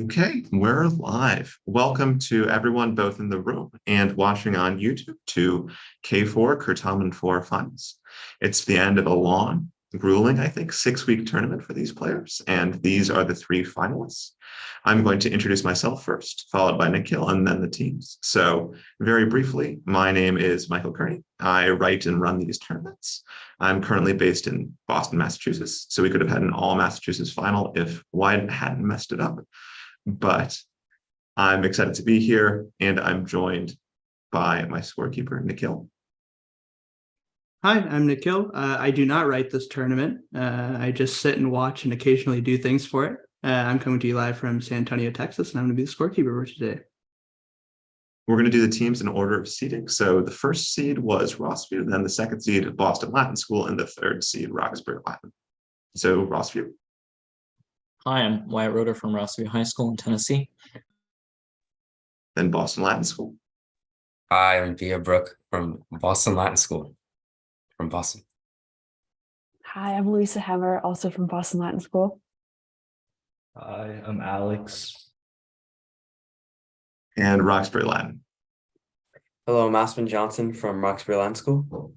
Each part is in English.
Okay, we're live. Welcome to everyone both in the room and watching on YouTube to K4 Keartamen 4 Finals. It's the end of a long, grueling, I think, 6-week tournament for these players, and these are the three finalists. I'm going to introduce myself first, followed by Nikhil, and then the teams. So very briefly, my name is Michael Kearney. I write and run these tournaments. I'm currently based in Boston, Massachusetts, so we could have had an all Massachusetts final if Wyatt hadn't messed it up. But I'm excited to be here, and I'm joined by my scorekeeper, Nikhil. Hi, I'm Nikhil. I do not write this tournament. I just sit and watch and occasionally do things for it. I'm coming to you live from San Antonio, Texas, and I'm going to be the scorekeeper for today. We're going to do the teams in order of seeding. So the first seed was Rossview, then the second seed, Boston Latin School, and the third seed, Roxbury Latin. So Rossview. Hi, I'm Wyatt Roeder from Rossview High School in Tennessee. Then Boston Latin School. Hi, I'm Via Brooke from Boston Latin School, from Boston. Hi, I'm Louisa Hammer, also from Boston Latin School. Hi, I'm Alex. And Roxbury Latin. Hello, I'm Aspen Johnson from Roxbury Latin School.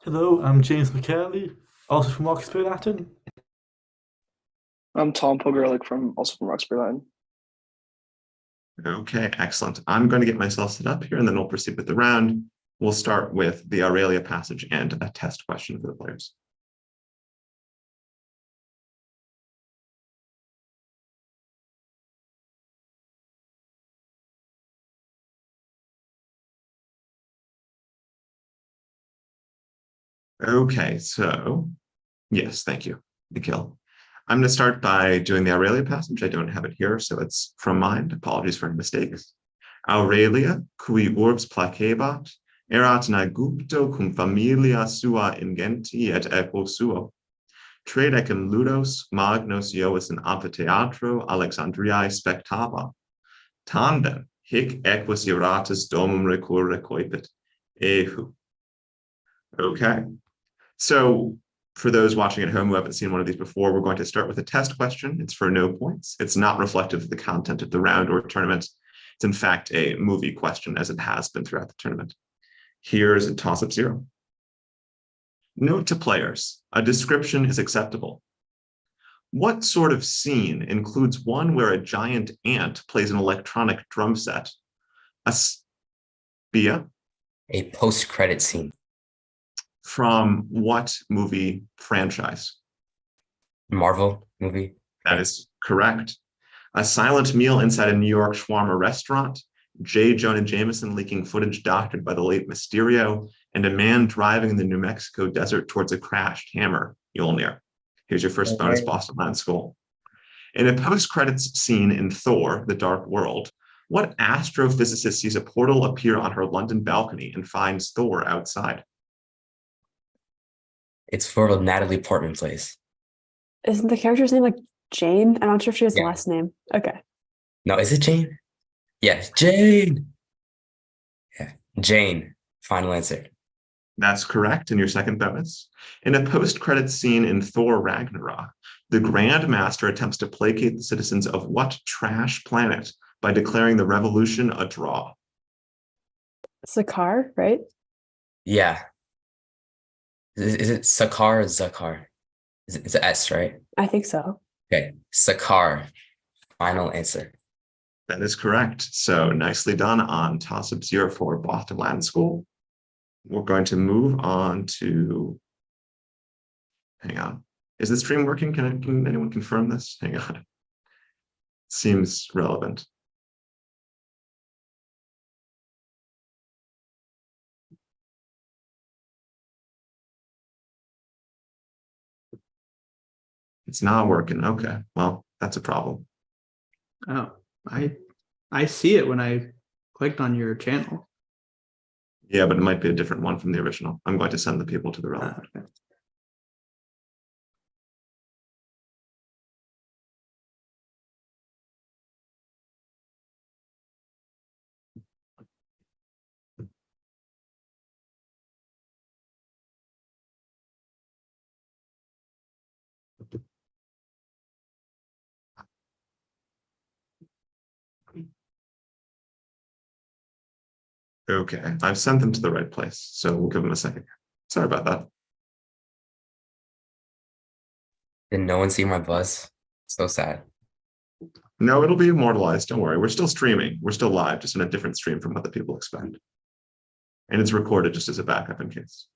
Hello, I'm James McKelly, also from Roxbury Latin. I'm Tom Pogorelic also from Roxbury Latin. Okay, excellent. I'm going to get myself set up here, and then we'll proceed with the round. We'll start with the Aurelia passage and a test question for the players. Okay, so yes, thank you, Nikhil. I'm going to start by doing the Aurelia passage. I don't have it here, so it's from mind. Apologies for any mistakes. Aurelia, cui urbs placebat, erat nagupto cum familia sua ingenti et equo suo. Tredecem ludos magnos Iois in amphitheatro Alexandriae spectaba. Tandem, hic equus iratus domum recurre coipit. Ehu. Okay. So for those watching at home who haven't seen one of these before, we're going to start with a test question. It's for no points. It's not reflective of the content of the round or tournament. It's in fact a movie question, as it has been throughout the tournament. Here's a toss-up 0. Note to players, a description is acceptable. What sort of scene includes one where a giant ant plays an electronic drum set? Bia? A post-credit scene. From what movie franchise? Marvel movie. That is correct. A silent meal inside a New York shawarma restaurant, J. Jonah Jameson leaking footage doctored by the late Mysterio, and a man driving in the New Mexico desert towards a crashed hammer, Mjolnir. Here's your first bonus, Boston Latin School. In a post-credits scene in Thor, The Dark World, what astrophysicist sees a portal appear on her London balcony and finds Thor outside? It's for Natalie Portman plays. Isn't the character's name like Jane? I'm not sure if she has a Yeah. last name. Okay. No, is it Jane? Yes, Jane. Yeah, Jane. Final answer. That's correct. And your second bonus. In a post-credits scene in Thor Ragnarok, the Grand Master attempts to placate the citizens of what trash planet by declaring the revolution a draw? Sakar, right? Yeah. Is it Sakar or Zakar? It's an S, right? I think so. Okay, Sakar. Final answer. That is correct. So nicely done on toss-up 0 for Boston Latin School. We're going to move on to, hang on. Is the stream working? Can anyone confirm this? Hang on. Seems relevant. It's not working. Okay, well, that's a problem. Oh, I see it when I clicked on your channel. Yeah, but it might be a different one from the original. I'm going to send the people to the relevant. Okay. Okay, I've sent them to the right place, so we'll give them a second. Sorry about that. Did no one see my buzz? So sad. No, it'll be immortalized. Don't worry. We're still streaming. We're still live, just in a different stream from what the people expect. And it's recorded just as a backup in case.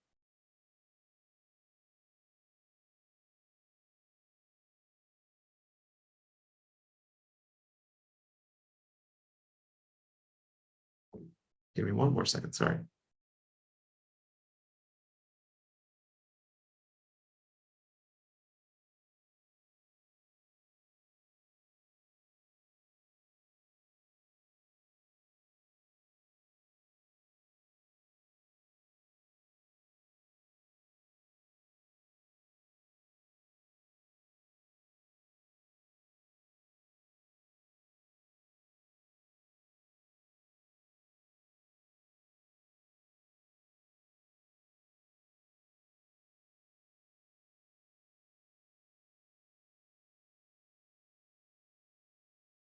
Give me one more second, sorry.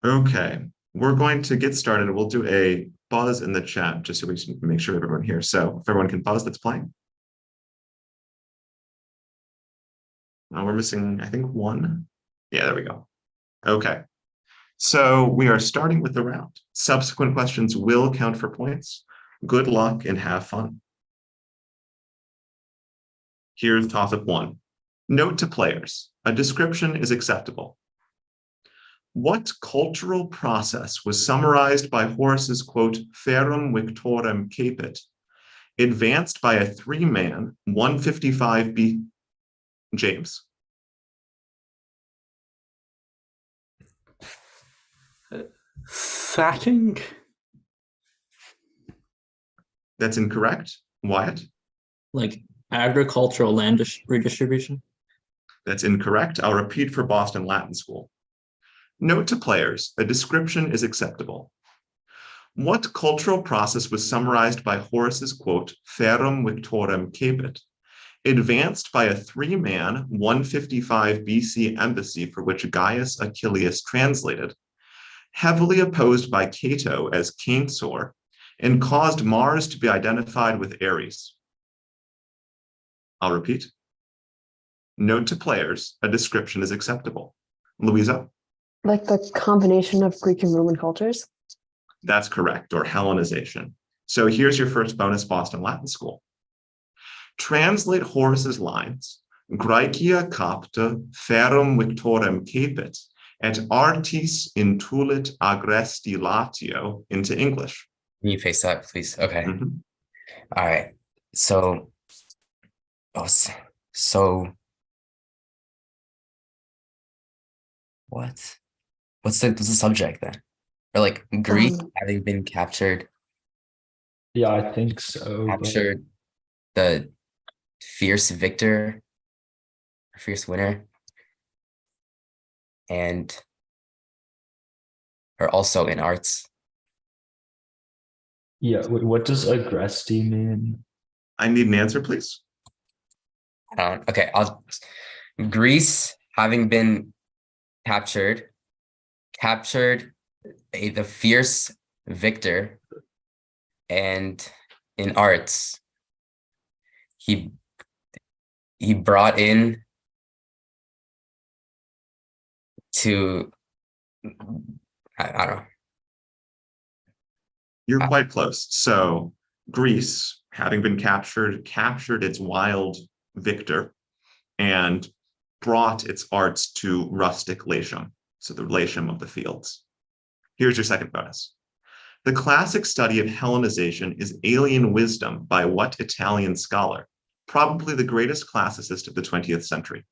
Okay, we're going to get started. We'll do a buzz in the chat just so we can make sure everyone here. So if everyone can buzz that's playing. We're missing, I think, one. Yeah, there we go. Okay, so we are starting with the round. Subsequent questions will count for points. Good luck and have fun. Here's topic one. Note to players, a description is acceptable. What cultural process was summarized by Horace's quote, "Ferum victorem capit," advanced by a three-man 155 B. James. Sacking? That's incorrect. Wyatt? Like agricultural land redistribution. That's incorrect. I'll repeat for Boston Latin School. Note to players, a description is acceptable. What cultural process was summarized by Horace's quote, "Ferum victorem capit," advanced by a three-man 155 BC embassy for which Gaius Achilles translated, heavily opposed by Cato as censor, and caused Mars to be identified with Ares? I'll repeat. Note to players, a description is acceptable. Louisa? Like the combination of Greek and Roman cultures. That's correct, or Hellenization. So here's your first bonus Boston Latin School. Translate Horace's lines, "Graecia capta ferum victorem capit, et artis intulit agresti latio," into English. Can you face that, please? Okay. Mhm. All right. So, so what? What's the subject then? Or like Greece having been captured, Yeah, I think so. captured the fierce victor, fierce winner, and are also in arts. Yeah, what does agresti mean? I need an answer, please. Okay, Greece having been captured the fierce victor, and in arts he brought in to I don't know. You're quite close. So Greece, having been captured its wild victor and brought its arts to rustic Latium, so the Latium of the fields. Here's your second bonus. The classic study of Hellenization is Alien Wisdom by what Italian scholar? Probably the greatest classicist of the 20th century.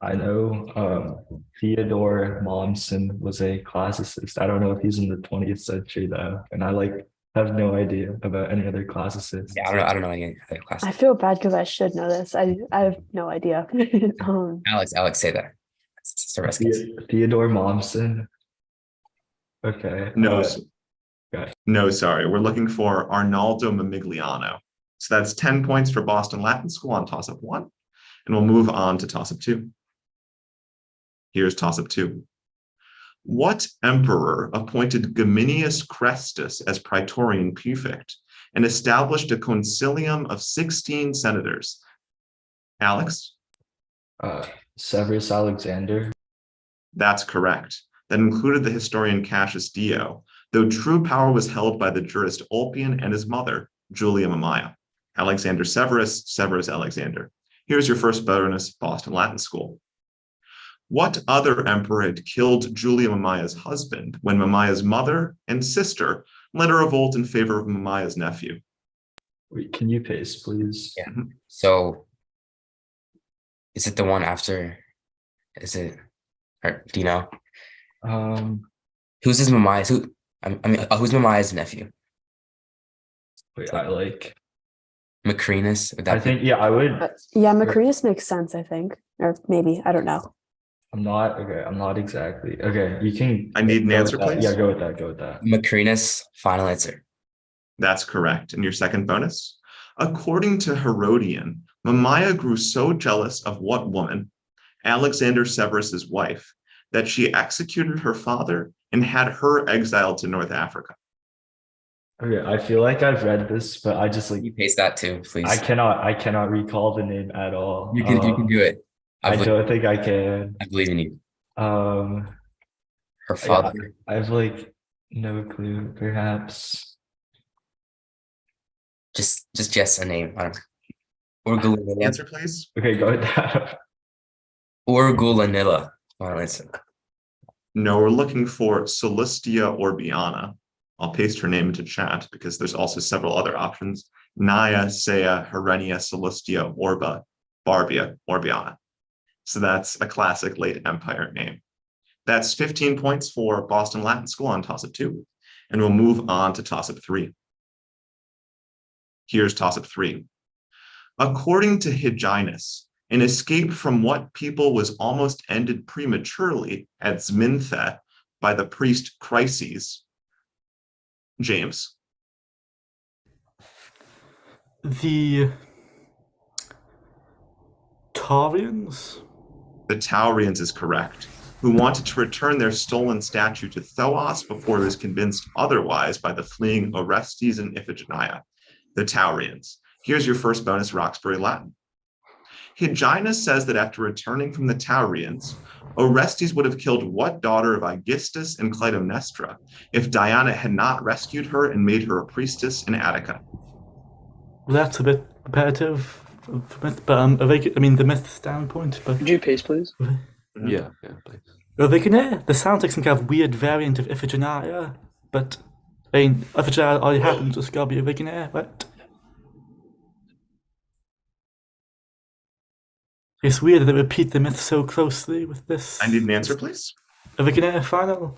I know Theodore Mommsen was a classicist. I don't know if he's in the 20th century though, and I have no idea about any other classicists. Yeah, I don't know any other class. I feel bad because I should know this. I have no idea. Alex, say that. It's a risk. Theodore Mommsen. Okay. No, okay. no, sorry. We're looking for Arnaldo Mamigliano. So that's 10 points for Boston Latin School on toss-up 1. And we'll move on to toss-up 2. Here's toss-up 2. What emperor appointed Geminius Crestus as praetorian prefect and established a concilium of 16 senators? Alex? Severus Alexander. That's correct. That included the historian Cassius Dio, though true power was held by the jurist Ulpian and his mother, Julia Mamaea. Alexander Severus, Severus Alexander. Here's your first bonus, Boston Latin School. What other emperor had killed Julia Mamaea's husband when Mamaea's mother and sister led a revolt in favor of Mamaea's nephew? Wait, can you paste, please? Yeah. So is it the one after? Is it? Or do you know? Who's his Mamaea's? Who's Mamaea's nephew? Wait, I like. Macrinus? Would that I think yeah, I would. Yeah, Macrinus makes sense, I think. Or maybe, I don't know. I'm not exactly. Okay, you can. I need an go answer, with that. please. Yeah, go with that. Go with that. Macrinus, final answer. That's correct. And your second bonus? According to Herodian, Mamaea grew so jealous of what woman? Alexander Severus's wife, that she executed her father and had her exiled to North Africa. Okay, I feel like I've read this, but I just Can you paste that too, please? I cannot recall the name at all. You can do it. I don't think I can. I believe in you. Her father. Yeah, I have like no clue. Perhaps. Just guess a name. I don't know. Urgulanilla. Answer, please. Okay, go with that. Urgulanilla. Final answer. No, we're looking for Solistia Orbiana. I'll paste her name into chat because there's also several other options. Naya, Sea, Herenia, Solistia, Orba, Barbia, Orbiana. So that's a classic late empire name. That's 15 points for Boston Latin School on toss-up 2. And we'll move on to toss-up 3. Here's toss-up 3. According to Hyginus, an escape from what people was almost ended prematurely at Zminthe by the priest Chryses. James. The Taurians? The Taurians is correct, who wanted to return their stolen statue to Thoas before he was convinced otherwise by the fleeing Orestes and Iphigenia. The Taurians. Here's your first bonus, Roxbury Latin. Hyginus says that after returning from the Taurians, Orestes would have killed what daughter of Aegisthus and Clytemnestra if Diana had not rescued her and made her a priestess in Attica? Well, that's a bit repetitive, myth, but the myth standpoint. But Could you paste, please? Yeah, please. Iphigenia, this sounds like some kind of weird variant of Iphigenia, but Iphigenia already happens, it's gotta be Iphigenia, right? It's weird that they repeat the myth so closely with this. I need an answer, please. Iphigenia final.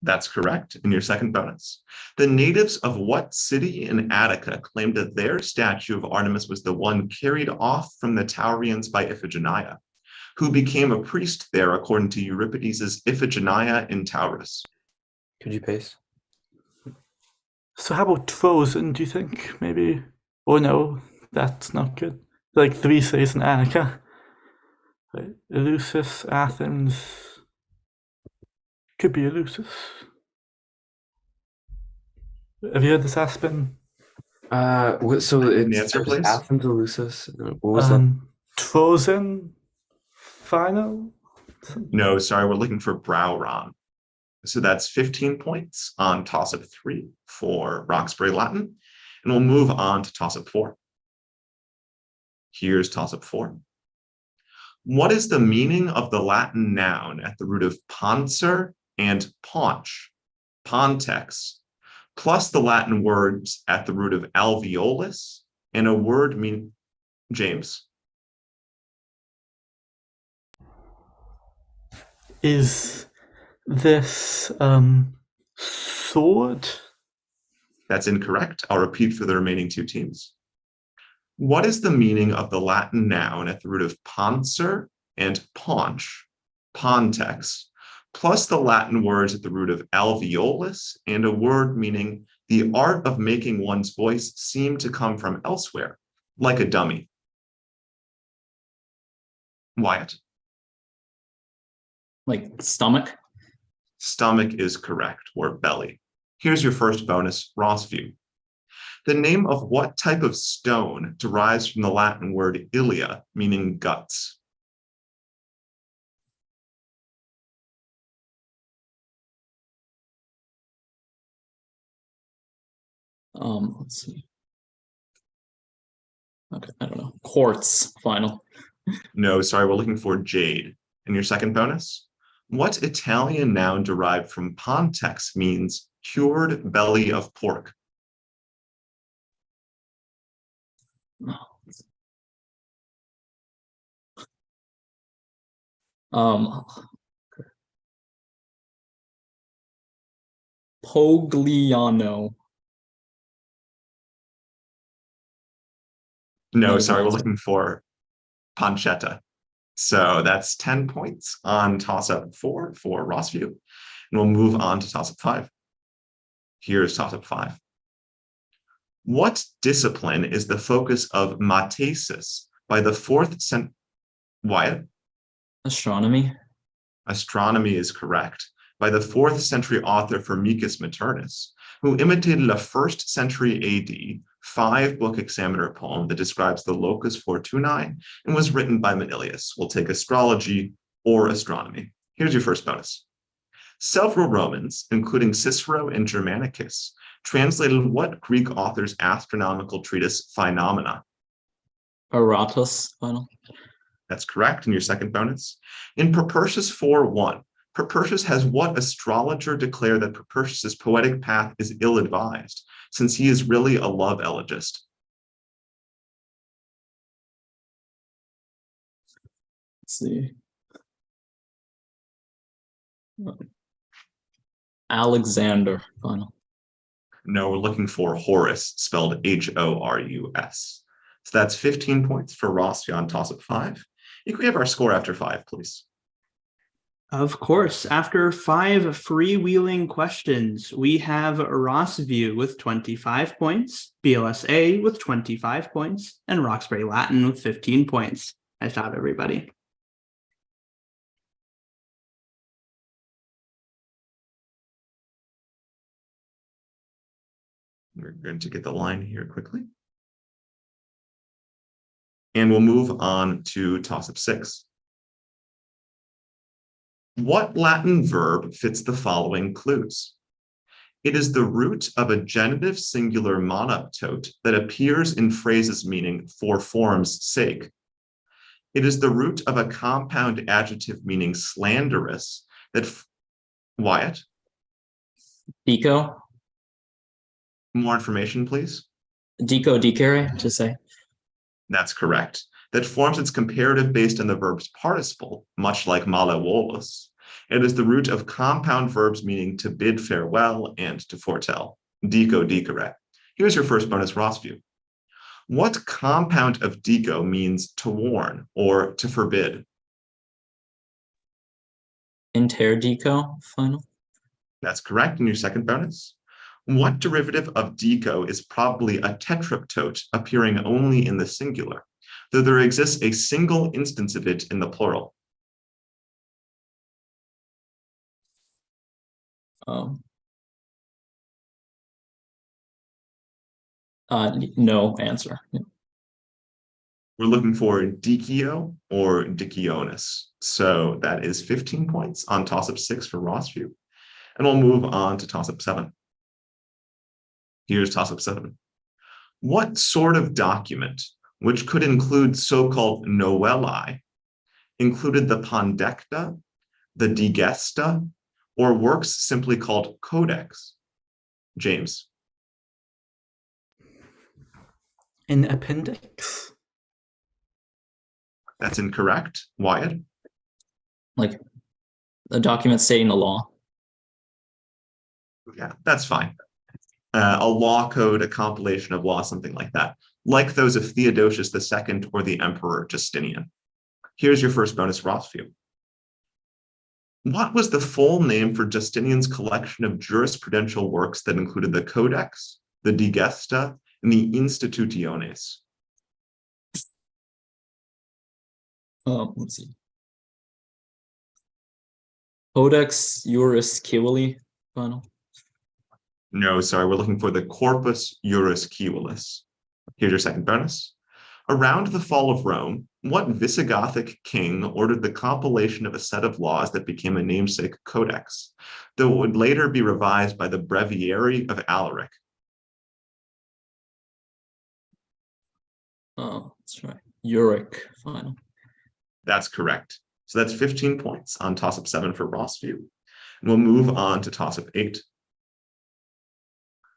That's correct. In your second bonus. The natives of what city in Attica claimed that their statue of Artemis was the one carried off from the Taurians by Iphigenia, who became a priest there according to Euripides' Iphigenia in Taurus? Could you paste? So how about Trozen, do you think, maybe? Or no, that's not good. Like 3 cities in Attica. Right. Eleusis, Athens. Could be Eleusis. Have you heard this, Aspen? So it's answer, please. Athens, Eleusis. What was that? Trozen final? No, sorry, we're looking for Browron. So that's 15 points on toss-up 3 for Roxbury Latin. And we'll move on to toss-up 4. Here's toss-up 4. What is the meaning of the Latin noun at the root of poncer and paunch, pontex, plus the Latin words at the root of alveolus and a word mean James? Is this sword? That's incorrect. I'll repeat for the remaining 2 teams. What is the meaning of the Latin noun at the root of poncer and paunch, pontex, plus the Latin words at the root of alveolus and a word meaning the art of making one's voice seem to come from elsewhere, like a dummy? Wyatt. Like stomach? Stomach is correct, or belly. Here's your first bonus, Rossview. The name of what type of stone derives from the Latin word ilia, meaning guts? Let's see. Okay, I don't know. Quartz, final. No, sorry, we're looking for jade. And your second bonus? What Italian noun derived from pontex means cured belly of pork? Um, Pogliano. No, No, sorry, we're answer. looking for pancetta. So that's 10 points on toss-up 4 for Rossview. And we'll move on to toss-up 5. Here's toss-up 5. What discipline is the focus of Matesis by the 4th century? Wyatt? Astronomy. Astronomy is correct. By the 4th century author Firmicus Maternus, who imitated a 1st century AD 5-book hexameter poem that describes the locus fortunae and was written by Manilius. We'll take astrology or astronomy. Here's your first bonus. Several Romans, including Cicero and Germanicus, translated what Greek author's astronomical treatise Phenomena? Aratus, final. That's correct. And your second bonus. In Propertius 4:1, Propertius has what astrologer declare that Propertius's poetic path is ill-advised, since he is really a love elegist? Let's see. Alexander, final. No, we're looking for Horus, spelled Horus. So that's 15 points for Rossview on toss-up 5. Can we have our score after 5, please? Of course. After 5 freewheeling questions, we have Rossview with 25 points, BLSA with 25 points, and Roxbury Latin with 15 points. Nice job, everybody. We're going to get the line here quickly. And we'll move on to toss-up 6. What Latin verb fits the following clues? It is the root of a genitive singular monoptote that appears in phrases meaning for form's sake. It is the root of a compound adjective meaning slanderous that Wyatt? Dico. More information, please. Dico dicere, to say. That's correct. That forms its comparative based on the verb's participle, much like malevolus. It is the root of compound verbs meaning to bid farewell and to foretell. Dico dicere. Here's your first bonus, Rossview. What compound of dico means to warn or to forbid? Interdico, final. That's correct. And your second bonus? What derivative of dico is probably a tetraptote appearing only in the singular, though there exists a single instance of it in the plural? No answer. We're looking for dicio or dicionis. So that is 15 points on toss-up 6 for Rossview. And we'll move on to toss-up 7. Here's toss-up 7. What sort of document, which could include so-called novellae, included the Pandecta, the Digesta, or works simply called codex? James. An appendix? That's incorrect. Wyatt? Like a document stating the law. Yeah, that's fine. A law code, a compilation of law, something like that, like those of Theodosius II or the Emperor Justinian. Here's your first bonus, Rossview. What was the full name for Justinian's collection of jurisprudential works that included the Codex, the Digesta, and the Institutiones? Let's see. Codex Juris Civilis, final. No, sorry, we're looking for the Corpus Juris Civilis. Here's your second bonus. Around the fall of Rome, what Visigothic king ordered the compilation of a set of laws that became a namesake codex, though it would later be revised by the Breviary of Alaric? Oh, that's right. Uric, final. That's correct. So that's 15 points on toss-up 7 for Rossview. And we'll move on to toss-up 8.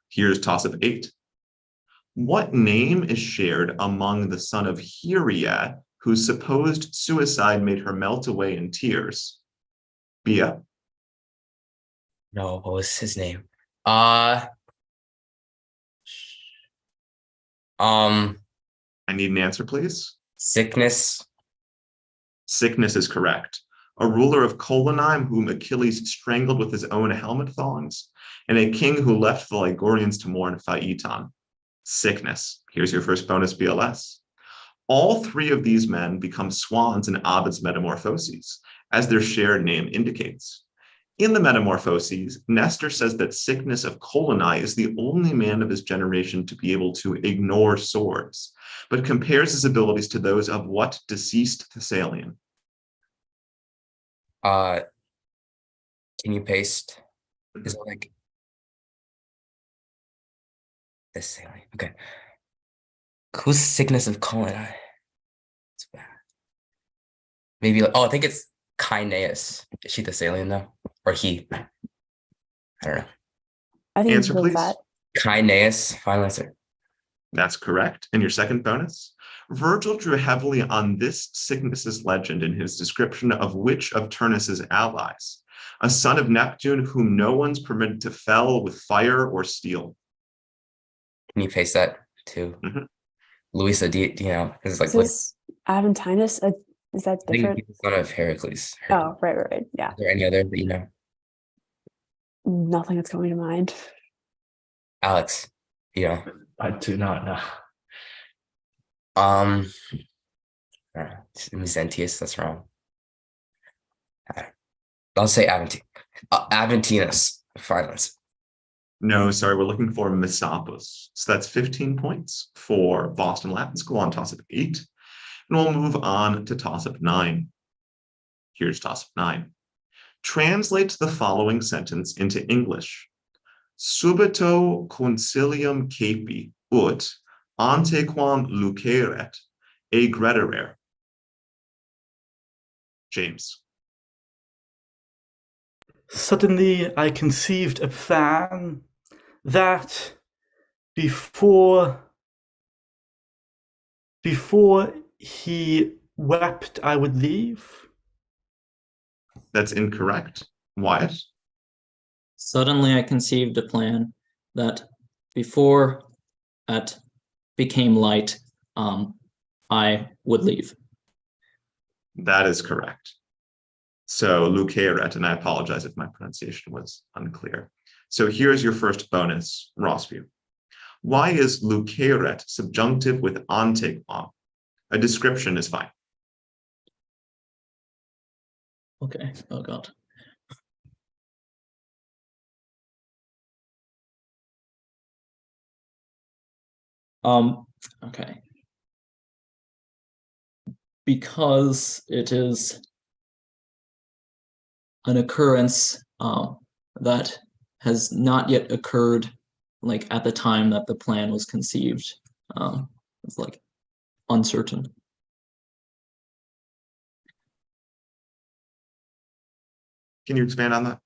Here's toss-up 8. What name is shared among the son of Hiria, whose supposed suicide made her melt away in tears? Bia? No, what was his name? I need an answer, please. Sickness. Sickness is correct. A ruler of Colonime whom Achilles strangled with his own helmet thongs, and a king who left the Ligurians to mourn Phaeton. Sickness. Here's your first bonus BLS. All three of these men become swans in Ovid's Metamorphoses, as their shared name indicates. In the Metamorphoses, Nestor says that Sickness of Coloni is the only man of his generation to be able to ignore swords, but compares his abilities to those of what deceased Thessalian? Can you paste? Is it like this? Okay. Who's Sickness of Coloni? It's bad. Maybe I think it's Kineas. Is she Thessalian though? Or he? I don't know. I think Answer, you please. that. Kineas, final answer. That's correct. And your second bonus? Virgil drew heavily on this Sickness's legend in his description of which of Turnus's allies, a son of Neptune whom no one's permitted to fell with fire or steel. Can you paste that too? Mhm. Louisa, do you know? Is like Is this Aventinus? Is that I think different? he's the son of Heracles. Oh, right. Yeah. Is there any other that you know? Nothing that's coming to mind. Alex, you know. I do not know. Mezentius, that's wrong. I'll say Aventinus, final answer. No, sorry, we're looking for Messapus. So that's 15 points for Boston Latin School on toss-up 8. And we'll move on to toss-up 9. Here's toss-up 9. Translate the following sentence into English. Subito concilium capi ut antequam luceret egredere. James. Suddenly I conceived a plan that before he wept, I would leave. That's incorrect. Wyatt? Suddenly I conceived a plan that before it became light, I would leave. That is correct. So luceret, and I apologize if my pronunciation was unclear. So here's your first bonus, Rossview. Why is luceret subjunctive with antequam? A description is fine. Okay. Oh God. Okay. Because it is an occurrence that has not yet occurred, like at the time that the plan was conceived. It's like uncertain. Can you expand on that?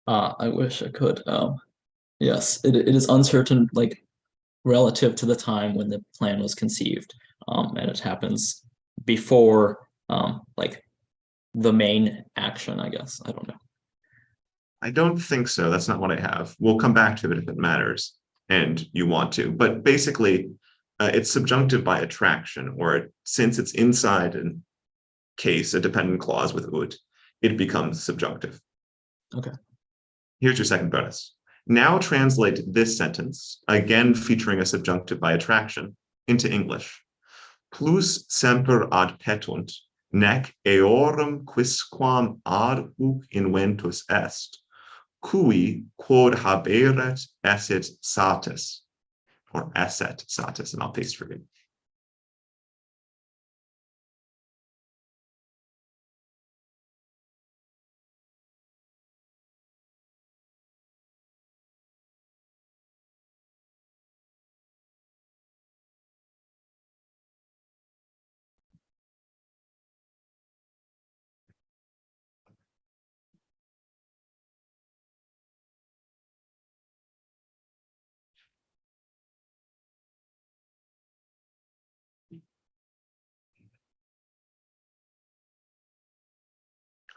I wish I could. Yes, it is uncertain, like relative to the time when the plan was conceived, and it happens before, like the main action. I guess I don't know. I don't think so. That's not what I have. We'll come back to it if it matters and you want to. But basically, it's subjunctive by attraction, or since it's inside an case, a dependent clause with ut, it becomes subjunctive. Okay. Here's your second bonus. Now translate this sentence, again featuring a subjunctive by attraction, into English. Plus semper ad petunt nec eorum quisquam ad huc inventus est, cui quod haberet esset satis, or esset satis, and I'll paste for you.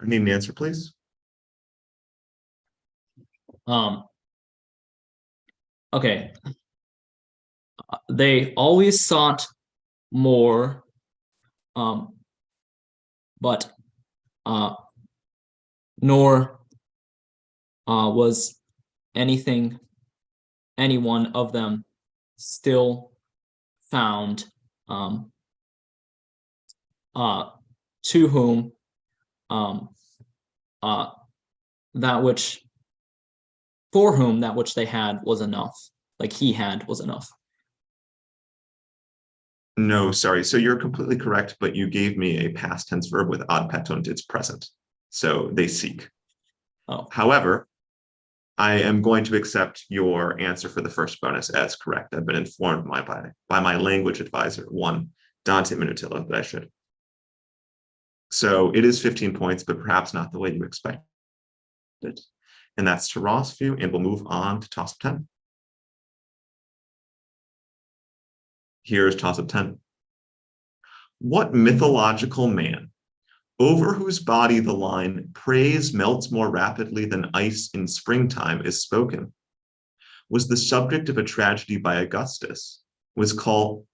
I need an answer, please. Okay. They always sought more, but nor was any one of them still found, to whom for whom that which they had was enough, like he had was enough. No, sorry. So you're completely correct, but you gave me a past tense verb with ad petunt, it's present. So they seek. Oh. However, I am going to accept your answer for the first bonus as correct. I've been informed by my language advisor, one Dante Minutilla, that I should. So it is 15 points, but perhaps not the way you expected. And that's to Rossview, and we'll move on to toss-up 10. Here's toss-up 10. What mythological man, over whose body the line praise melts more rapidly than ice in springtime is spoken, was the subject of a tragedy by Augustus, was called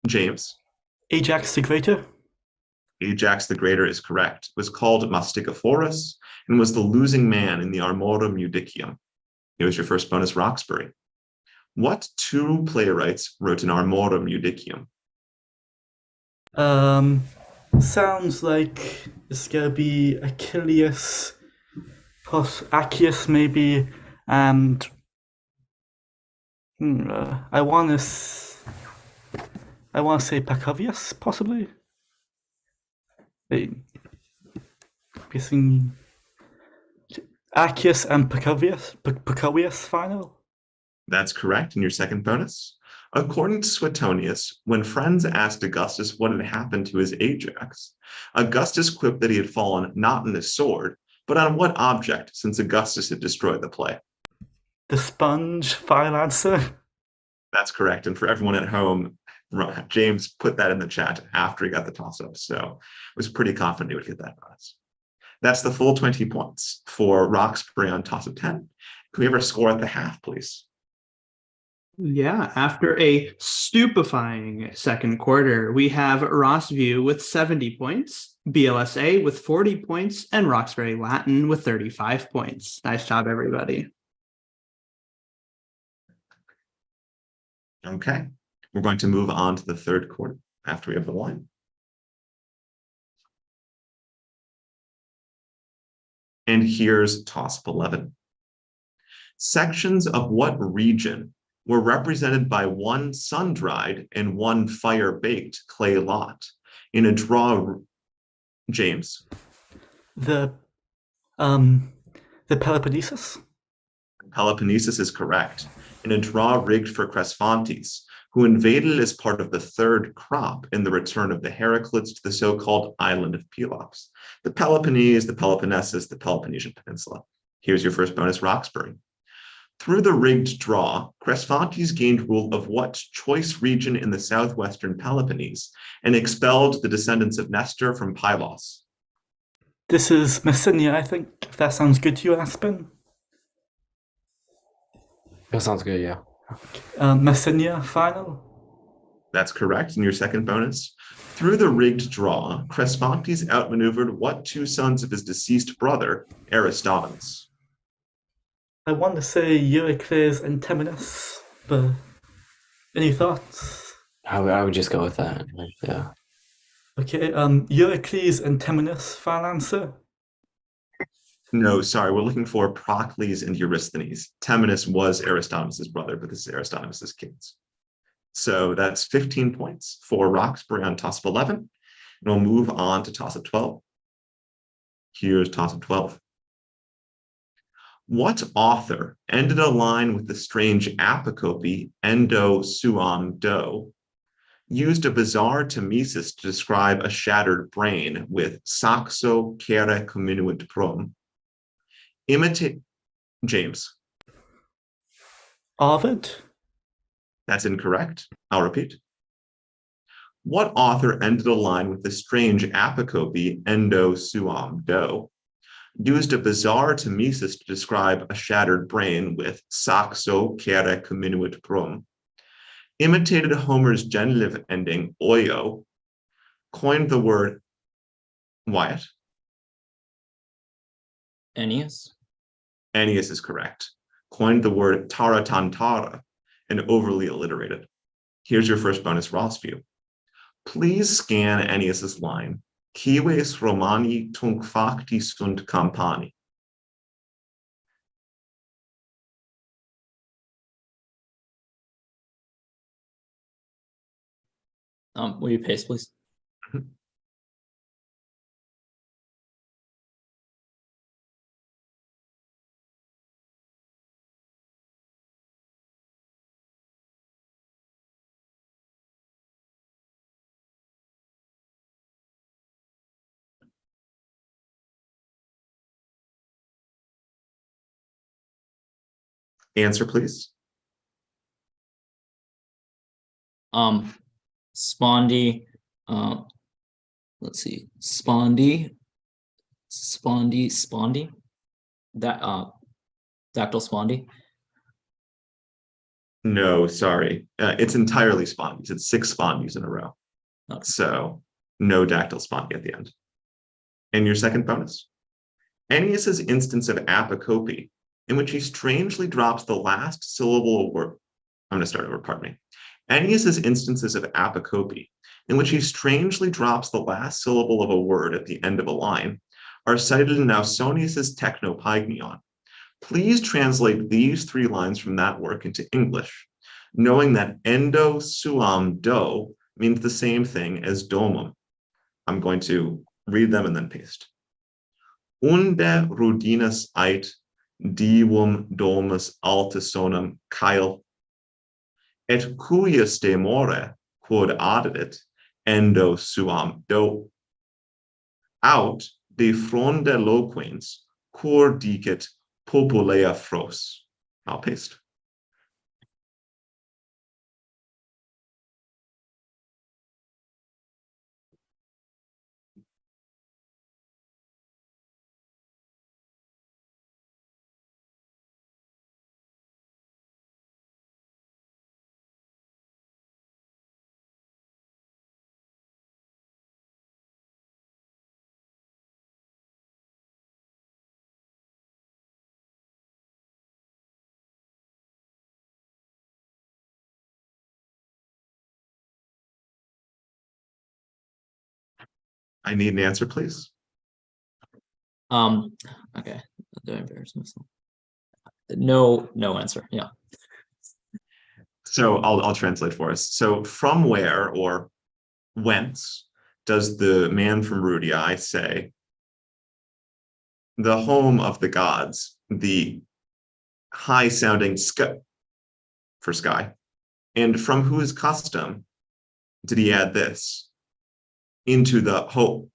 James? Ajax the Greater. Ajax the Greater is correct. Was called Mastigophorus and was the losing man in the Armorum Judicium. Here's your first bonus, Roxbury. What two playwrights wrote an Armorum Judicium? Sounds like it's gonna be Achilles, plus Accius maybe, and I want to say Pacuvius possibly. Guessing Accius and Pacuvius final. That's correct. In your second bonus. According to Suetonius, when friends asked Augustus what had happened to his Ajax, Augustus quipped that he had fallen not on his sword, but on what object, since Augustus had destroyed the play? The sponge, final answer. That's correct. And for everyone at home, James put that in the chat after he got the toss-up, so I was pretty confident he would get that bonus. That's the full 20 points for Roxbury on toss-up 10. Can we have our score at the half, please? Yeah, after a stupefying second quarter, we have Rossview with 70 points, BLSA with 40 points, and Roxbury Latin with 35 points. Nice job, everybody. Okay, we're going to move on to the third quarter after we have the line. And here's toss-up 11. Sections of what region were represented by one sun-dried and one fire-baked clay lot in a draw? James? The Peloponnesus? Peloponnesus is correct. In a draw rigged for Cresphontes, who invaded as part of the third crop in the return of the Heraclids to the so-called island of Pelops. The Peloponnese, the Peloponnesus, the Peloponnesian Peninsula. Here's your first bonus, Roxbury. Through the rigged draw, Cresphontes gained rule of what choice region in the southwestern Peloponnese and expelled the descendants of Nestor from Pylos? This is Messenia, I think, if that sounds good to you, Aspen. That sounds good, yeah. Messenia final. That's correct. In your second bonus, through the rigged draw, Cresphontes outmaneuvered what two sons of his deceased brother, Aristobulus? I want to say Eurycles and Temenus, but any thoughts? I would just go with that. Yeah. Okay, Eurycles and Temenus, final answer. No, sorry, we're looking for Procles and Eurysthenes. Temenus was Aristodemus' brother, but this is Aristodemus' kids. So that's 15 points for Roxbury on toss of 11. And we'll move on to toss of 12. Here's toss of 12. What author ended a line with the strange apocope endo suam do, used a bizarre temesis to describe a shattered brain with saxo cere comminuit prum? Imitate James. Ovid. That's incorrect. I'll repeat. What author ended a line with the strange apocope endo suam do, used a bizarre temesis to describe a shattered brain with saxo cere comminuit prum, imitated Homer's genitive ending oio, coined the word Wyatt? Ennius. Ennius is correct. Coined the word taratantara and overly alliterated. Here's your first bonus Rossview. Please scan Ennius's line. Cives Romani tunc facti sunt campani. Will you paste, please? Answer, please. Spondy. Let's see. Spondy. That dactyl spondy. No, sorry. It's entirely spondies. It's 6 spondies in a row. Okay. So no dactyl spondy at the end. And your second bonus? Ennius's instance of apocope, in which he strangely drops the last syllable of word. I'm going to start over, pardon me. Ennius's instances of apocope, in which he strangely drops the last syllable of a word at the end of a line, are cited in Ausonius's Technopygnion. Please translate these 3 lines from that work into English, knowing that endo suam do means the same thing as domum. I'm going to read them and then paste. Unde rudinas ait divum domus altisonum cael, et cuius de more quod addit endo suam do. Aut de fronde loquens cur dicit populea fros. I'll paste. I need an answer, please. Okay. Do I embarrass myself? No answer. Yeah. So I'll translate for us. So from where or whence does the man from Rudii say, the home of the gods, the high sounding sk for sky, and from whose custom did he add this into the hope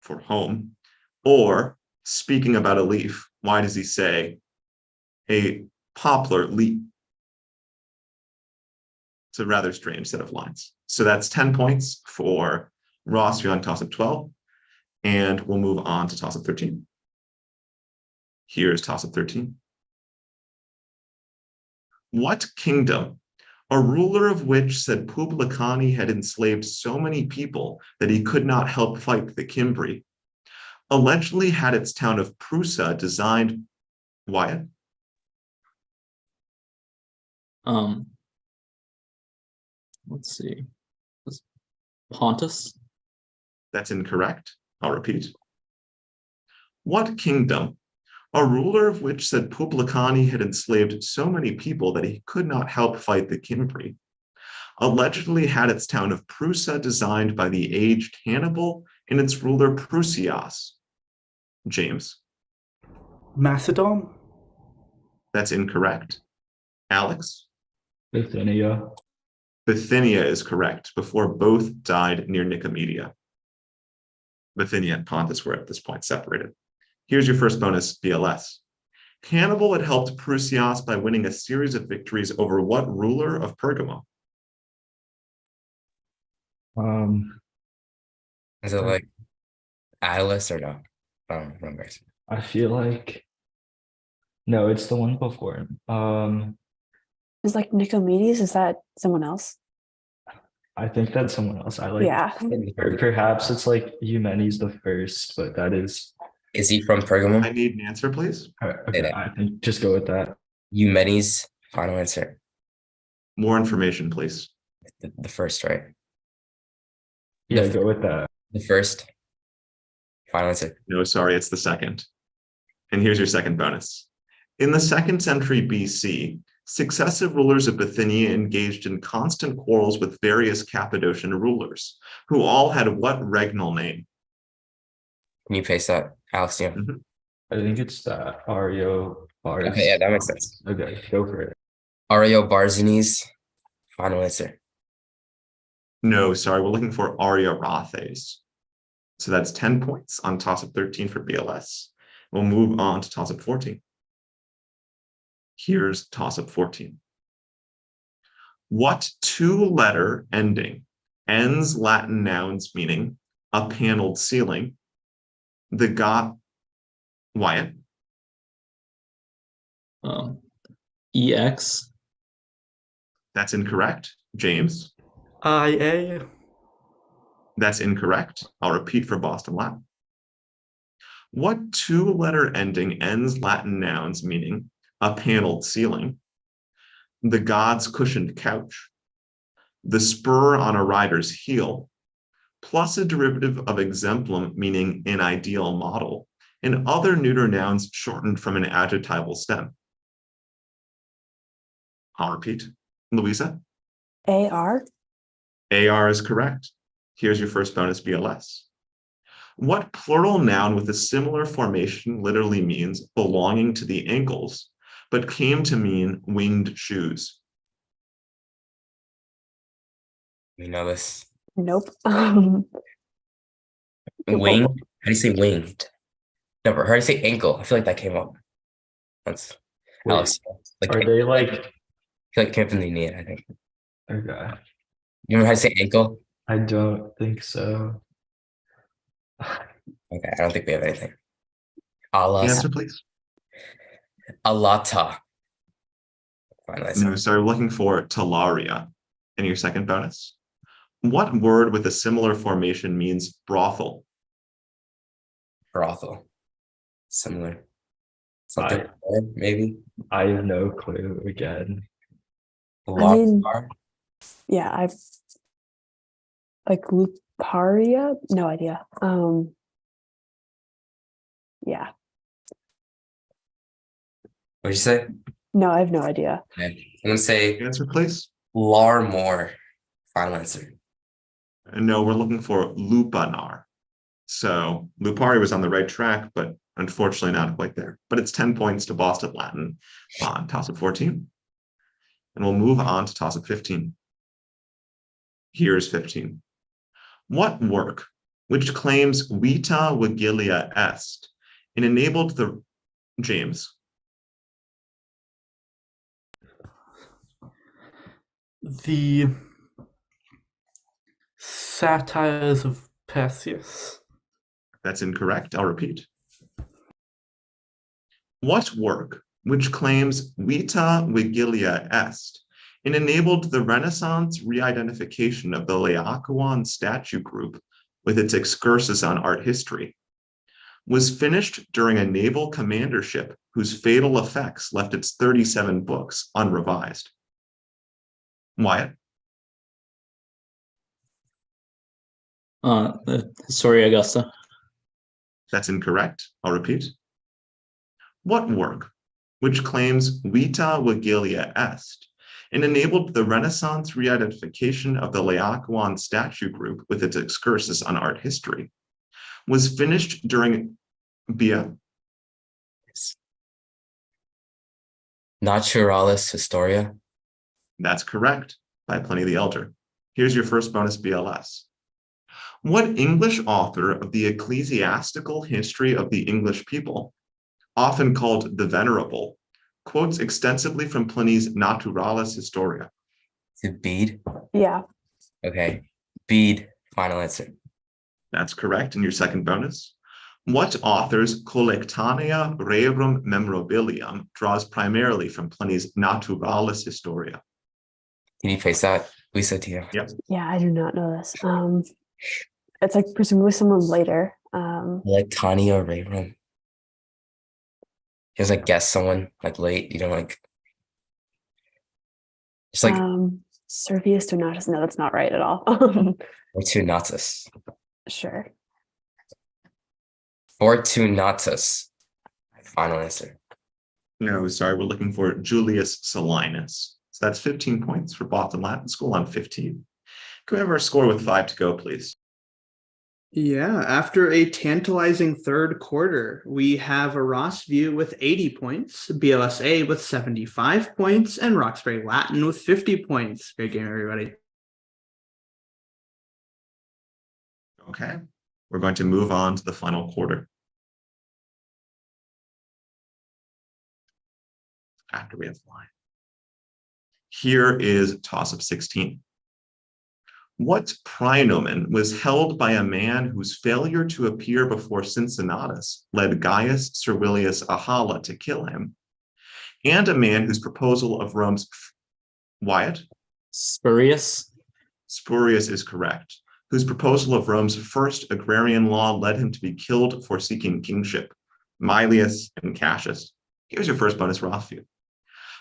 for home? Or speaking about a leaf, why does he say a poplar leaf? It's a rather strange set of lines. So that's 10 points for Rossview on toss of 12. And we'll move on to toss of 13. Here's toss of 13. What kingdom, a ruler of which said Publicani had enslaved so many people that he could not help fight the Cimbri, allegedly had its town of Prusa designed, Wyatt? Let's see. Pontus? That's incorrect. I'll repeat. What kingdom, a ruler of which said Publicani had enslaved so many people that he could not help fight the Cimbri, allegedly had its town of Prusa designed by the aged Hannibal and its ruler Prusias? James. Macedon? That's incorrect. Alex? Bithynia. Bithynia is correct, before both died near Nicomedia. Bithynia and Pontus were at this point separated. Here's your first bonus, BLS. Hannibal had helped Prusias by winning a series of victories over what ruler of Pergamum? Is it like Atlas or no? I don't remember. I feel like no, it's the one before him. Is like Nicomedes, is that someone else? I think that's someone else. I like Yeah. or perhaps it's like Eumenes the first, but that is Is he from I Pergamum? need an answer, please. okay. Yeah. I think just go with that. Eumenes, final answer. More information, please. The first, right? Yeah, go with that. The first. Final answer. No, sorry, it's the second. And here's your second bonus. In the 2nd century BC, successive rulers of Bithynia engaged in constant quarrels with various Cappadocian rulers, who all had what regnal name? Can you paste that, Alex? Yeah. I think it's that Ario Bars. Okay, yeah, that makes sense. Okay, go for it. Ario Barzanes, final answer. No, sorry, we're looking for Ariarathes. So that's 10 points on toss-up 13 for BLS. We'll move on to toss-up 14. Here's toss-up 14. What 2-letter ending ends Latin nouns meaning a paneled ceiling? The god Wyatt. EX. That's incorrect. James. IA. That's incorrect. I'll repeat for Boston Latin. What 2-letter ending ends Latin nouns meaning a paneled ceiling? The god's cushioned couch, the spur on a rider's heel, plus a derivative of exemplum meaning an ideal model, and other neuter nouns shortened from an adjectival stem. I'll repeat. Louisa? AR? AR is correct. Here's your first bonus, BLS. What plural noun with a similar formation literally means belonging to the ankles, but came to mean winged shoes? You know this. Nope. Wing? How do you say winged? No, but how do you say ankle? I feel like that came up once. Wait, Alex, like are they like I feel like it came from the knee, I think. okay? You remember how to say ankle? I don't think so. Okay, I don't think we have anything. Alas, Answer, please. alata. Finally, No, sorry, we're looking for talaria. And your second bonus. What word with a similar formation means brothel? brothel. Similar. Something maybe. I have no clue again. mean- Lar- Yeah, I've like Luparia? No idea. Yeah. What'd you say? No, I have no idea. Okay. I'm gonna say Answer, please. Larmore. Final answer. No, we're looking for lupanar. So Lupari was on the right track, but unfortunately not quite there. But it's 10 points to Boston Latin on toss-up 14. And we'll move on to toss-up 15. Here's 15. What work, which claims vita vigilia est, and enabled the James? The Satires of Perseus. That's incorrect. I'll repeat. What work, which claims vita vigilia est, and enabled the Renaissance re-identification of the Laocoon statue group with its excursus on art history, was finished during a naval commandership whose fatal effects left its 37 books unrevised? Wyatt? Historia Augusta. That's incorrect. I'll repeat. What work, which claims vita vigilia est, and enabled the Renaissance re-identification of the Laocoon statue group with its excursus on art history, was finished during Bia? Naturalis Historia. That's correct, by Pliny the Elder. Here's your first bonus BLS. What English author of the ecclesiastical history of the English people, often called the Venerable, quotes extensively from Pliny's Naturalis Historia? Is it Bede? Yeah. Okay. Bede, final answer. That's correct. And your second bonus. What author's Collectanea Rerum Memorabilium draws primarily from Pliny's Naturalis Historia? Can you face that? Lisa, to you. Yep. Yeah, I do not know this. It's like presumably someone later. Collectanea Rerum. He was like guess someone like late, you know, like it's like Servius Donatus. No, that's not right at all. Fortunatus. Sure. Fortunatus. Final answer. No, sorry, we're looking for Julius Solinus. So that's 15 points for Boston Latin School on 15. Can we have our score with 5 to go, please? Yeah, after a tantalizing third quarter, we have a Rossview with 80 points, BLSA with 75 points, and Roxbury Latin with 50 points. Great game, everybody. Okay, we're going to move on to the final quarter. After we have line. Here is toss-up 16. What praenomen was held by a man whose failure to appear before Cincinnatus led Gaius Servilius Ahala to kill him, and a man whose proposal of Rome's Wyatt? Spurious. Spurious is correct. Whose proposal of Rome's first agrarian law led him to be killed for seeking kingship, Milius and Cassius. Here's your first bonus, Rossview.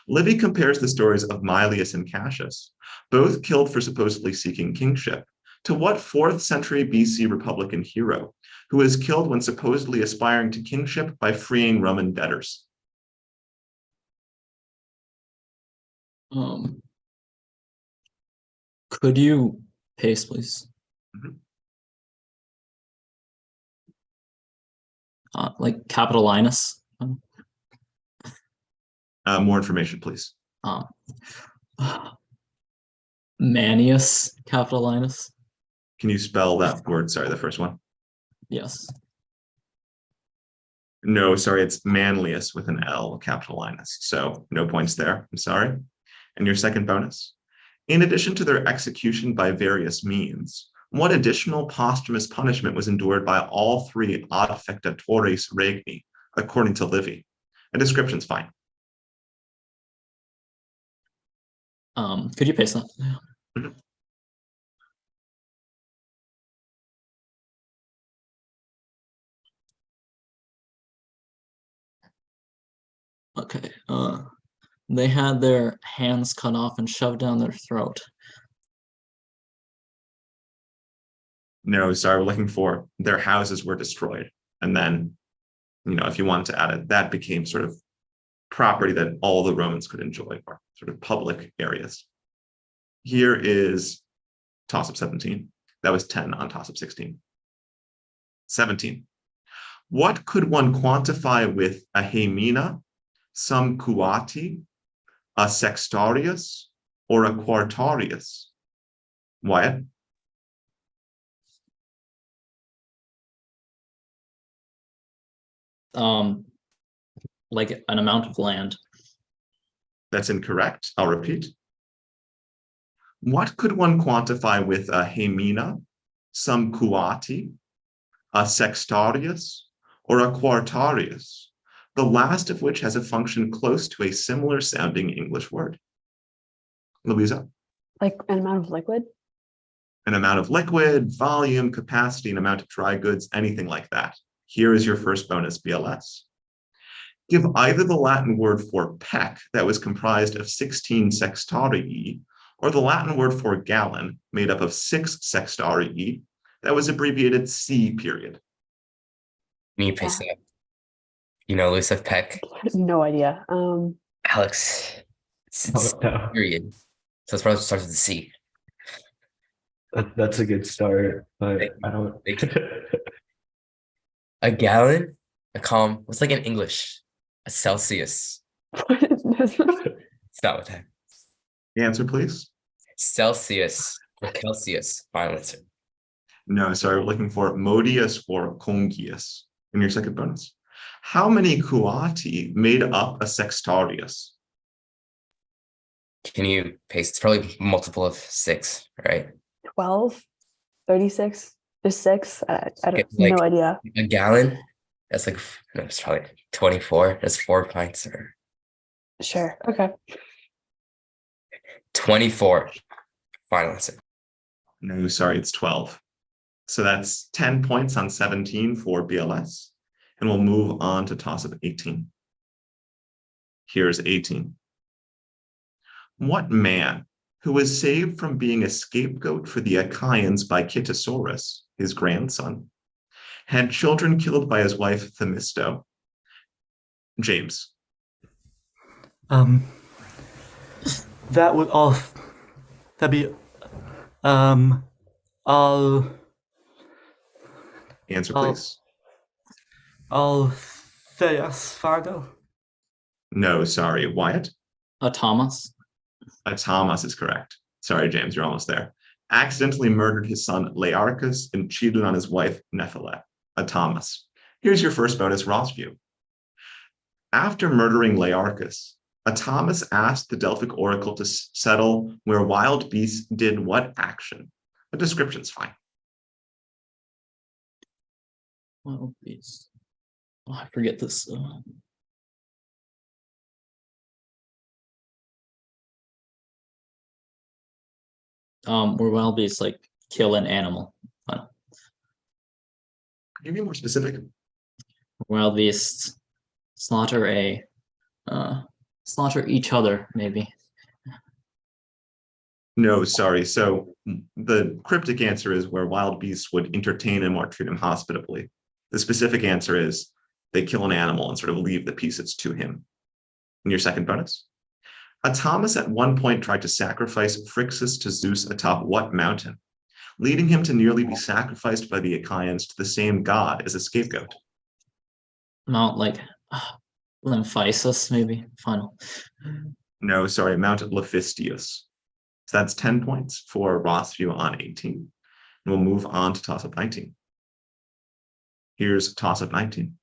Livy compares the stories of Milius and Cassius, both killed for supposedly seeking kingship, to what 4th century BC Republican hero who was killed when supposedly aspiring to kingship by freeing Roman debtors? Could you paste, please? Like Capitolinus. More information, please. Manius Capitolinus. Can you spell that word? Sorry, the first one. Yes. No, sorry, it's Manlius with an L, Capitolinus. So no points there. I'm sorry. And your second bonus. In addition to their execution by various means, what additional posthumous punishment was endured by all 3 adfectatores regni, according to Livy? A description's fine. Could you paste that? Mm-hmm. Okay. They had their hands cut off and shoved down their throat. No, sorry, we're looking for their houses were destroyed. And then, if you wanted to add it, that became sort of property that all the Romans could enjoy, or sort of public areas. Here is toss-up 17. That was 10 on toss-up 16. 17. What could one quantify with a hemina, some cuati, a sextarius, or a quartarius? Wyatt? Like an amount of land. That's incorrect. I'll repeat. What could one quantify with a hemina, some cuati, a sextarius, or a quartarius, the last of which has a function close to a similar sounding English word? Louisa? Like an amount of liquid? An amount of liquid, volume, capacity, an amount of dry goods, anything like that. Here is your first bonus, BLS. Give either the Latin word for peck that was comprised of 16 sextarii, or the Latin word for gallon made up of 6 sextarii That was abbreviated C period. Can you paste that? You know, Lucif Peck. No idea. Alex. It's Oh, no. period. So it's probably starts with a C. That's a good start, but Thank I don't. Thank A gallon? A calm. What's like in English? A Celsius. What is this? It's not what that. The answer, please. Celsius or Celsius. Final answer. No, sorry, we're looking for Modius or Congius in your second bonus. How many Kuati made up a sextarius? Can you paste? It's probably multiple of 6, right? 12, 36, just 6. I don't Okay, like no idea. a gallon. That's like no, it's probably 24. That's 4 pints or Sure. Okay. 24. Final answer. No, sorry, it's 12. So that's 10 points on 17 for BLS. And we'll move on to toss-up 18. Here's 18. What man, who was saved from being a scapegoat for the Achaeans by Kitasaurus, his grandson, had children killed by his wife Themisto? James. That would all. That'd be. I'll. Answer, please. I'll say yes, Fargo. No, sorry, Wyatt. Thomas. Thomas is correct. Sorry, James, you're almost there. Accidentally murdered his son Learchus and cheated on his wife Nephilet. Thomas. Here's your first bonus, Rossview. After murdering Learchus, Thomas asked the Delphic oracle to settle where wild beasts did what action? A description's fine. Wild beast. Oh, I forget this. Where wild beasts like kill an animal. Can you be more specific? Wild beasts slaughter each other, maybe. No, sorry. So the cryptic answer is where wild beasts would entertain him or treat him hospitably. The specific answer is they kill an animal and sort of leave the pieces to him. In your second bonus, Thomas at one point tried to sacrifice Phrixus to Zeus atop what mountain, leading him to nearly be sacrificed by the Achaeans to the same god as a scapegoat? Mount Lymphisus, maybe. Final. No, sorry, Mount Lephistius. So that's 10 points for Rossview on 18. And we'll move on to toss-up 19. Here's toss-up 19.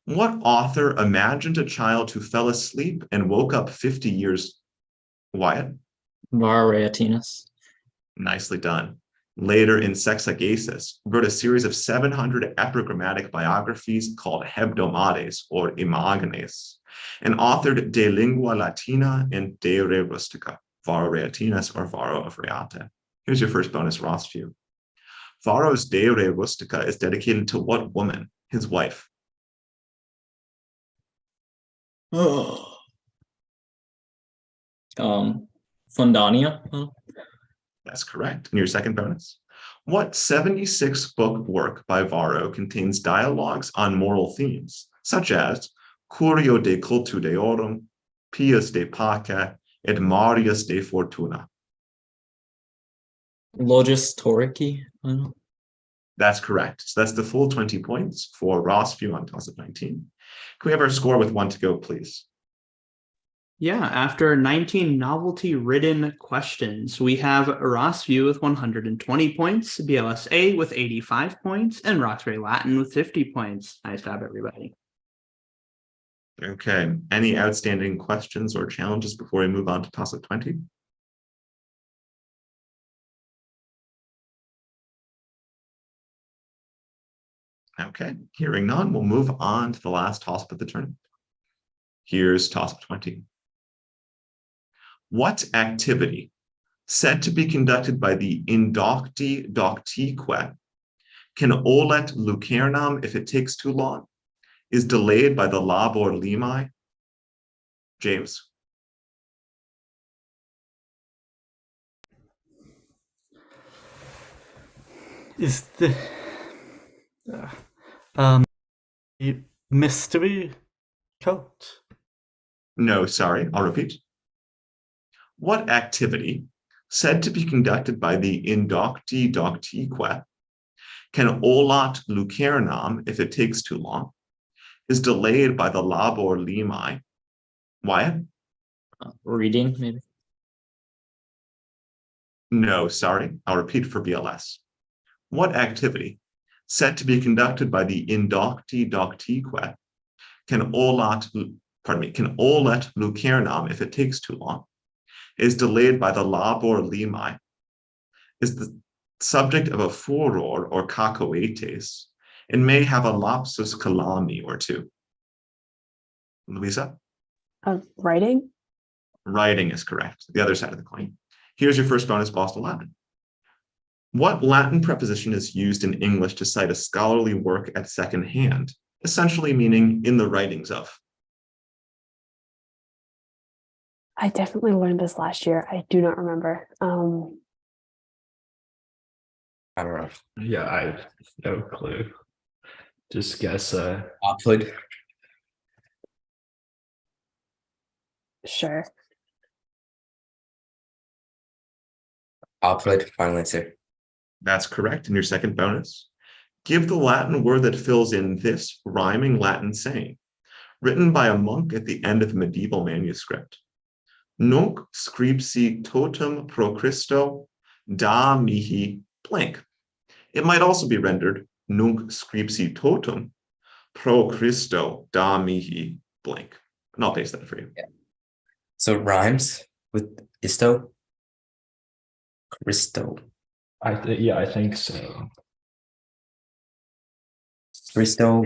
What author imagined a child who fell asleep and woke up 50 years? Wyatt? Varroatinus. Nicely done. Later in Sexagasis, wrote a series of 700 epigrammatic biographies called Hebdomades or Imagenes, and authored De Lingua Latina and De Re Rustica, Varro Reatinus or Varro of Reate. Here's your first bonus, Rossview. Varro's De Re Rustica is dedicated to what woman? His wife. Fundania. That's correct. And your second bonus. What 76-book work by Varro contains dialogues on moral themes, such as Curio de cultu deorum, Pius de pace, et Marius de fortuna? Logis Torici. That's correct. So that's the full 20 points for Rossview on toss-up 19. Can we have our score with 1 to go, please? Yeah, after 19 novelty-ridden questions, we have Rossview with 120 points, BLSA with 85 points, and Roxbury Latin with 50 points. Nice job, everybody. Okay. Any outstanding questions or challenges before we move on to toss-up 20? Okay. Hearing none, we'll move on to the last toss-up of the tournament. Here's toss-up 20. What activity, said to be conducted by the indocti doctique, can olet lucernam if it takes too long, is delayed by the labor limae? James. Is the um a mystery cult? No, sorry, I'll repeat. What activity, said to be conducted by the inductee doctique, can olat lucernam if it takes too long, is delayed by the labor limae? Wyatt? Reading, maybe. No, sorry, I'll repeat for BLS. What activity, said to be conducted by the inductee doctique, can olat lucernam if it takes too long, is delayed by the labor limae, is the subject of a furor or cacoetes, and may have a lapsus calami or two. Louisa? Writing? Writing is correct. The other side of the coin. Here's your first bonus Boston Latin. What Latin preposition is used in English to cite a scholarly work at second hand, essentially meaning in the writings of? I definitely learned this last year. I do not remember. I don't know. Yeah, I have no clue. Just guess. Apud. Sure. Apud. Final answer. That's correct. And your second bonus. Give the Latin word that fills in this rhyming Latin saying, written by a monk at the end of a medieval manuscript. Nunc scripsi totum pro Christo da mihi blank. It might also be rendered nunc scripsi totum pro Christo da mihi blank. And I'll paste that for you. Yeah. So it rhymes with isto. Christo. I think so. Christo.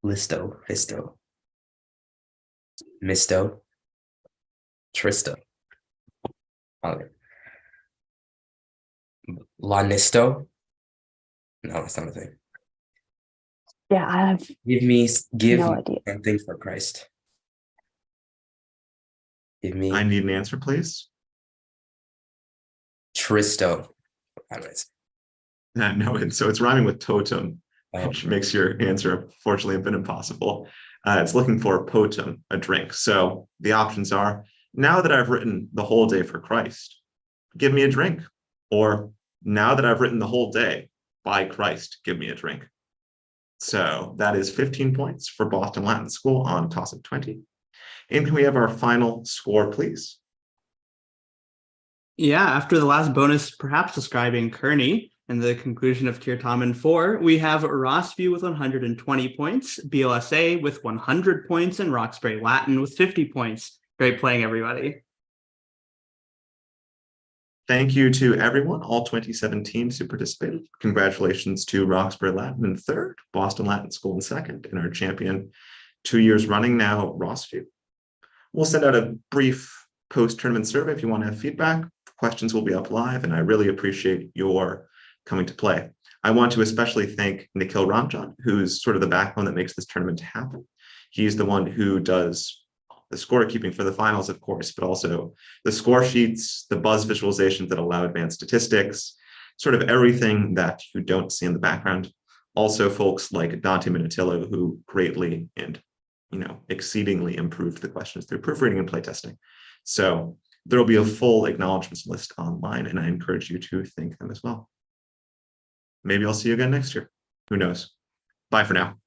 Listo. Histo. Misto. Tristo. Okay. Lanisto. No, that's not a thing. Yeah, I have Give me no idea. something for Christ. Give me I need an answer, please. Tristo. No, and so it's rhyming with totem, Oh. which makes your answer unfortunately a bit impossible. It's looking for potum, a drink. So the options are, now that I've written the whole day for Christ, give me a drink. Or now that I've written the whole day, by Christ, give me a drink. So that is 15 points for Boston Latin School on Toss-Up 20. And can we have our final score, please? Yeah, after the last bonus, perhaps describing Kearney and the conclusion of Keartamen 4, we have Rossview with 120 points, BLSA with 100 points, and Roxbury Latin with 50 points. Great playing, everybody. Thank you to everyone, all 27 teams who participated. Congratulations to Roxbury Latin in third, Boston Latin School in second, and our champion 2 years running now, Rossview. We'll send out a brief post-tournament survey if you want to have feedback. Questions will be up live, and I really appreciate your coming to play. I want to especially thank Nikhil Ramjan, who's sort of the backbone that makes this tournament happen. He's the one who does the scorekeeping for the finals, of course, but also the score sheets, the buzz visualizations that allow advanced statistics, sort of everything that you don't see in the background. Also, folks like Dante Minatillo, who greatly and exceedingly improved the questions through proofreading and playtesting. So there will be a full acknowledgements list online, and I encourage you to thank them as well. Maybe I'll see you again next year. Who knows? Bye for now.